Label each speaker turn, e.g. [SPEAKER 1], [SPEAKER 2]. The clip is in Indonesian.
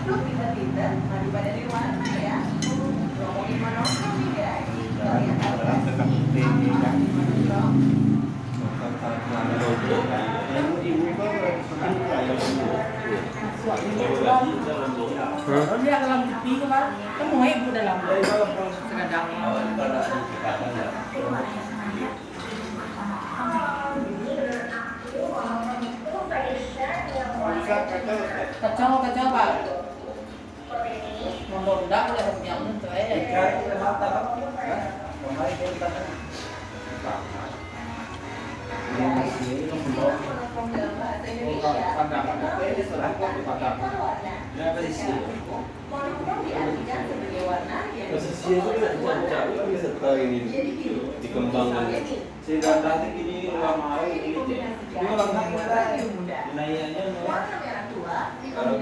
[SPEAKER 1] untuk kita daripada di mana ya. Ngomongin menonton nih guys.
[SPEAKER 2] Kalau dia dalam tepi kan, kamu ibu dalam sekadang. Kacau pak. Mondok ya yang itu
[SPEAKER 3] Posisi itu jauh serta ini dikembangkan. Sehingga nanti ini lama ini orang muda. Nayanya kalau